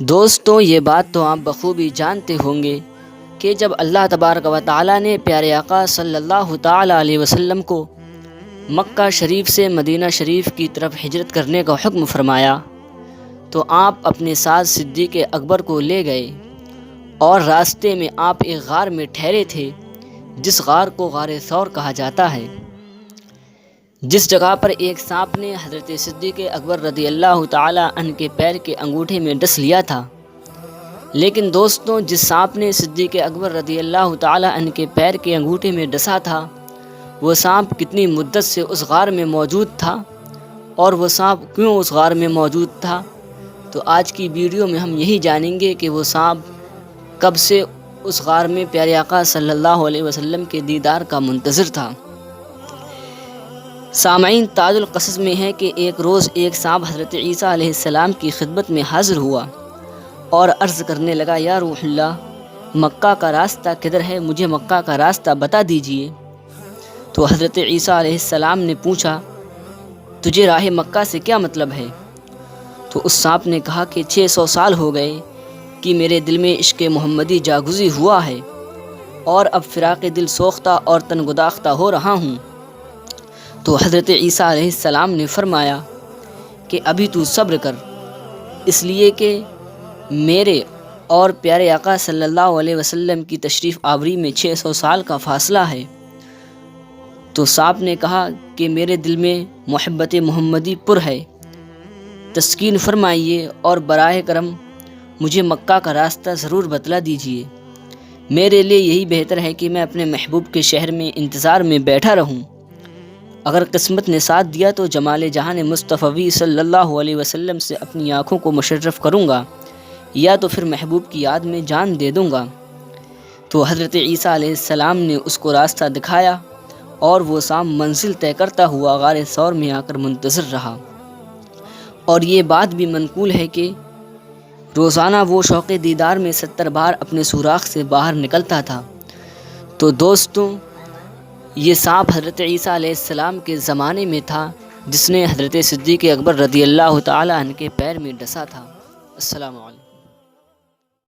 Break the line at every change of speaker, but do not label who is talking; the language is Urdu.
دوستوں، یہ بات تو آپ بخوبی جانتے ہوں گے کہ جب اللہ تبارک و تعالیٰ نے پیارے آقا صلی اللہ تعالیٰ علیہ وسلم کو مکہ شریف سے مدینہ شریف کی طرف ہجرت کرنے کا حکم فرمایا تو آپ اپنے ساتھ صدیق اکبر کو لے گئے، اور راستے میں آپ ایک غار میں ٹھہرے تھے جس غار کو غار ثور کہا جاتا ہے، جس جگہ پر ایک سانپ نے حضرت صدیق اکبر رضی اللہ تعالیٰ عنہ کے پیر کے انگوٹھے میں ڈس لیا تھا۔ لیکن دوستوں، جس سانپ نے صدیق اکبر رضی اللہ تعالیٰ عنہ کے پیر کے انگوٹھے میں ڈسا تھا، وہ سانپ کتنی مدت سے اس غار میں موجود تھا، اور وہ سانپ کیوں اس غار میں موجود تھا، تو آج کی ویڈیو میں ہم یہی جانیں گے کہ وہ سانپ کب سے اس غار میں پیارے آقا صلی اللہ علیہ وسلم کے دیدار کا منتظر تھا۔ سامعین، تاج القصص میں ہے کہ ایک روز ایک سانپ حضرت عیسیٰ علیہ السلام کی خدمت میں حاضر ہوا اور عرض کرنے لگا، یا روح اللہ، مکہ کا راستہ کدھر ہے؟ مجھے مکہ کا راستہ بتا دیجئے۔ تو حضرت عیسیٰ علیہ السلام نے پوچھا، تجھے راہ مکہ سے کیا مطلب ہے؟ تو اس سانپ نے کہا کہ 600 سال ہو گئے کہ میرے دل میں عشق محمدی جاگزی ہوا ہے، اور اب فراق دل سوختہ اور تن گداختہ ہو رہا ہوں۔ تو حضرت عیسیٰ علیہ السلام نے فرمایا کہ ابھی تو صبر کر، اس لیے کہ میرے اور پیارے آقا صلی اللہ علیہ وسلم کی تشریف آوری میں 600 سال کا فاصلہ ہے۔ تو سانپ نے کہا کہ میرے دل میں محبت محمدی پر ہے، تسکین فرمائیے اور براہ کرم مجھے مکہ کا راستہ ضرور بتلا دیجیے۔ میرے لیے یہی بہتر ہے کہ میں اپنے محبوب کے شہر میں انتظار میں بیٹھا رہوں۔ اگر قسمت نے ساتھ دیا تو جمال جہان مصطفی صلی اللہ علیہ وسلم سے اپنی آنکھوں کو مشرف کروں گا، یا تو پھر محبوب کی یاد میں جان دے دوں گا۔ تو حضرت عیسیٰ علیہ السلام نے اس کو راستہ دکھایا، اور وہ سانپ منزل طے کرتا ہوا غار ثور میں آ کر منتظر رہا۔ اور یہ بات بھی منقول ہے کہ روزانہ وہ شوق دیدار میں 70 بار اپنے سوراخ سے باہر نکلتا تھا۔ تو دوستوں، یہ سانپ حضرت عیسیٰ علیہ السلام کے زمانے میں تھا جس نے حضرت صدیق اکبر رضی اللہ تعالیٰ عنہ کے پیر میں ڈسا تھا۔ السلام علیکم۔